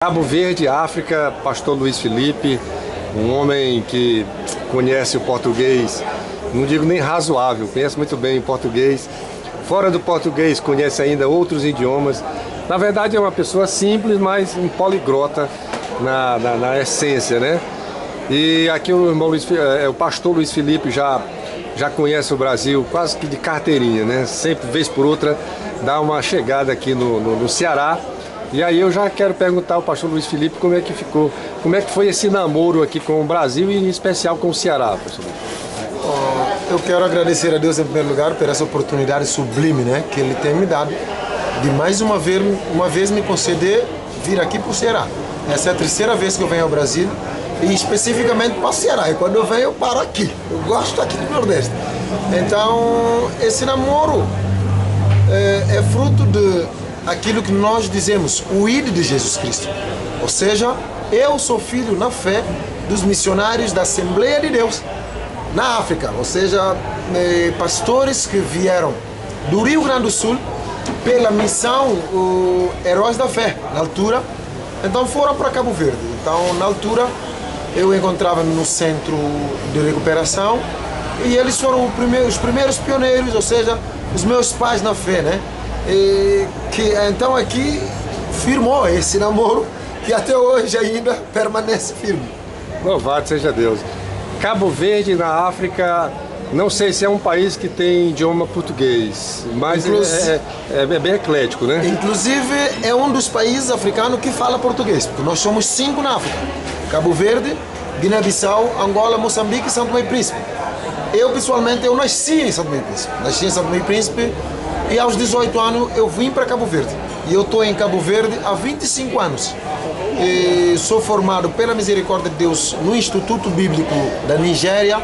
Cabo Verde, África, pastor Luiz Felipe, um homem que conhece o português, não digo nem razoável, conhece muito bem o português. Fora do português, conhece ainda outros idiomas. Na verdade é uma pessoa simples, mas um poliglota na essência, né? E aqui o irmão o pastor Luiz Felipe já conhece o Brasil quase que de carteirinha, né? Sempre, vez por outra, dá uma chegada aqui no Ceará. E aí eu já quero perguntar ao pastor Luiz Felipe como é que ficou, como é que foi esse namoro aqui com o Brasil e em especial com o Ceará, pastor. Eu quero agradecer a Deus em primeiro lugar por essa oportunidade sublime, né, que Ele tem me dado de mais uma vez me conceder vir aqui para o Ceará. Essa é a terceira vez que eu venho ao Brasil e especificamente para o Ceará. E quando eu venho eu paro aqui. Eu gosto aqui do Nordeste. Então esse namoro é fruto de aquilo que nós dizemos, o ID de Jesus Cristo. Ou seja, eu sou filho na fé dos missionários da Assembleia de Deus na África, ou seja, pastores que vieram do Rio Grande do Sul pela missão Heróis da Fé, na altura, então foram para Cabo Verde. Então, na altura, eu encontrava-me no centro de recuperação e eles foram os primeiros pioneiros, ou seja, os meus pais na fé, né? Que então aqui firmou esse namoro que até hoje ainda permanece firme. Louvado seja Deus. Cabo Verde, na África, não sei se é um país que tem idioma português, mas é bem eclético, né? Inclusive é um dos países africanos que fala português, porque nós somos 5 na África: Cabo Verde, Guiné-Bissau, Angola, Moçambique e São Tomé e Príncipe. Eu pessoalmente nasci em São Tomé e Príncipe, e aos 18 anos eu vim para Cabo Verde. E eu estou em Cabo Verde há 25 anos. E sou formado pela misericórdia de Deus no Instituto Bíblico da Nigéria,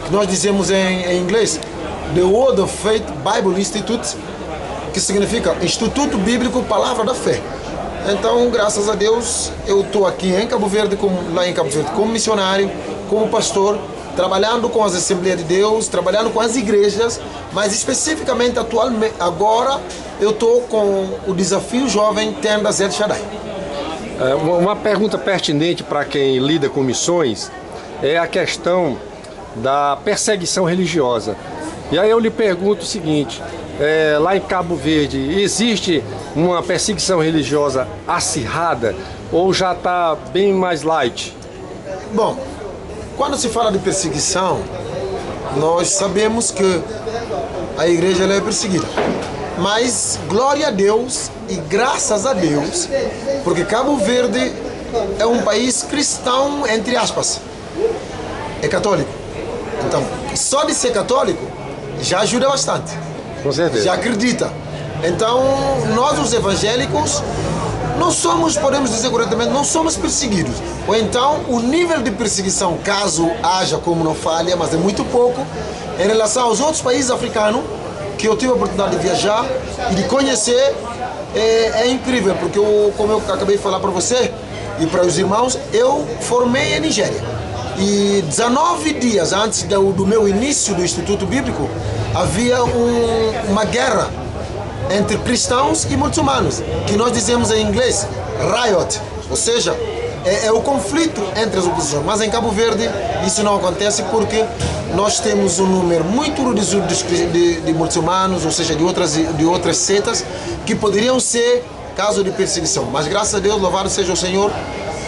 que nós dizemos em inglês The Word of Faith Bible Institute, que significa Instituto Bíblico Palavra da Fé. Então, graças a Deus, eu estou aqui em Cabo Verde, lá em Cabo Verde, como missionário, como pastor, trabalhando com as Assembleias de Deus, trabalhando com as igrejas, mas especificamente atualmente, agora eu estou com o desafio jovem Tendas El Shaddai. Uma pergunta pertinente para quem lida com missões é a questão da perseguição religiosa. E aí eu lhe pergunto o seguinte, lá em Cabo Verde, existe uma perseguição religiosa acirrada ou já está bem mais light? Bom, quando se fala de perseguição, nós sabemos que a igreja ela é perseguida. Mas glória a Deus e graças a Deus, porque Cabo Verde é um país cristão, entre aspas, é católico. Então, só de ser católico já ajuda bastante. Com certeza. Já acredita. Então, nós os evangélicos não somos, podemos dizer corretamente, não somos perseguidos. Ou então, o nível de perseguição, caso haja, como não falha, mas é muito pouco, em relação aos outros países africanos, que eu tive a oportunidade de viajar e de conhecer, é incrível, porque como eu acabei de falar para você e para os irmãos, eu formei em Nigéria. E 19 dias antes do meu início do Instituto Bíblico, havia uma guerra entre cristãos e muçulmanos, que nós dizemos em inglês riot, ou seja, é o conflito entre as oposições. Mas em Cabo Verde isso não acontece porque nós temos um número muito reduzido de muçulmanos, ou seja, de outras setas, que poderiam ser caso de perseguição. Mas graças a Deus, louvado seja o Senhor,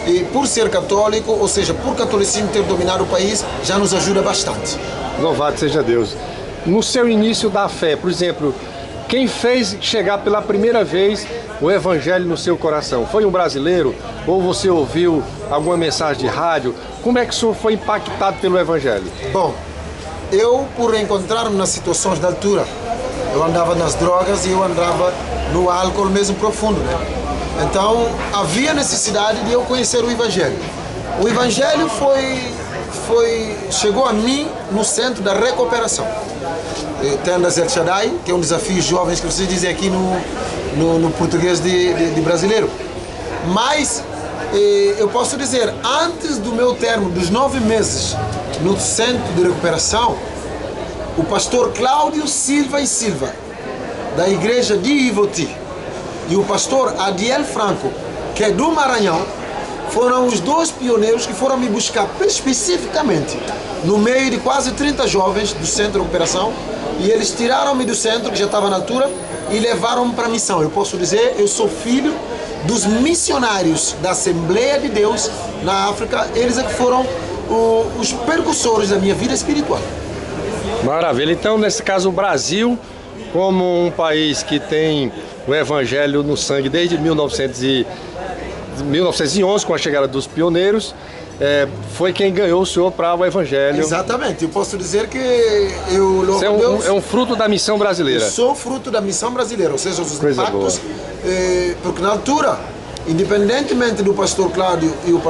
e por ser católico, ou seja, por catolicismo ter dominado o país, já nos ajuda bastante. Louvado seja Deus. No seu início da fé, por exemplo, quem fez chegar pela primeira vez o Evangelho no seu coração? Foi um brasileiro? Ou você ouviu alguma mensagem de rádio? Como é que o senhor foi impactado pelo Evangelho? Bom, eu, por encontrar-me nas situações da altura, eu andava nas drogas e eu andava no álcool mesmo profundo, né? Então, havia necessidade de eu conhecer o Evangelho. O Evangelho chegou a mim no centro da recuperação. Tendas El Shaddai, que é um desafio jovens que vocês dizem aqui no português de brasileiro. Mas eu posso dizer, antes do meu termo, dos 9 meses no centro de recuperação, o pastor Cláudio Silva e Silva, da igreja de Ivoti, e o pastor Adiel Franco, que é do Maranhão, foram os 2 pioneiros que foram me buscar especificamente no meio de quase 30 jovens do centro de operação, e eles tiraram-me do centro, que já estava na altura, e levaram-me para a missão. Eu posso dizer, eu sou filho dos missionários da Assembleia de Deus na África. Eles é que foram os percussores da minha vida espiritual. Maravilha. Então, nesse caso, o Brasil, como um país que tem o evangelho no sangue desde 1911, com a chegada dos pioneiros, foi quem ganhou o senhor para o evangelho. Exatamente. Eu posso dizer que eu louvo a Deus. É um fruto da missão brasileira. Eu sou fruto da missão brasileira, ou seja, os impactos, porque na altura, independentemente do pastor Cláudio e o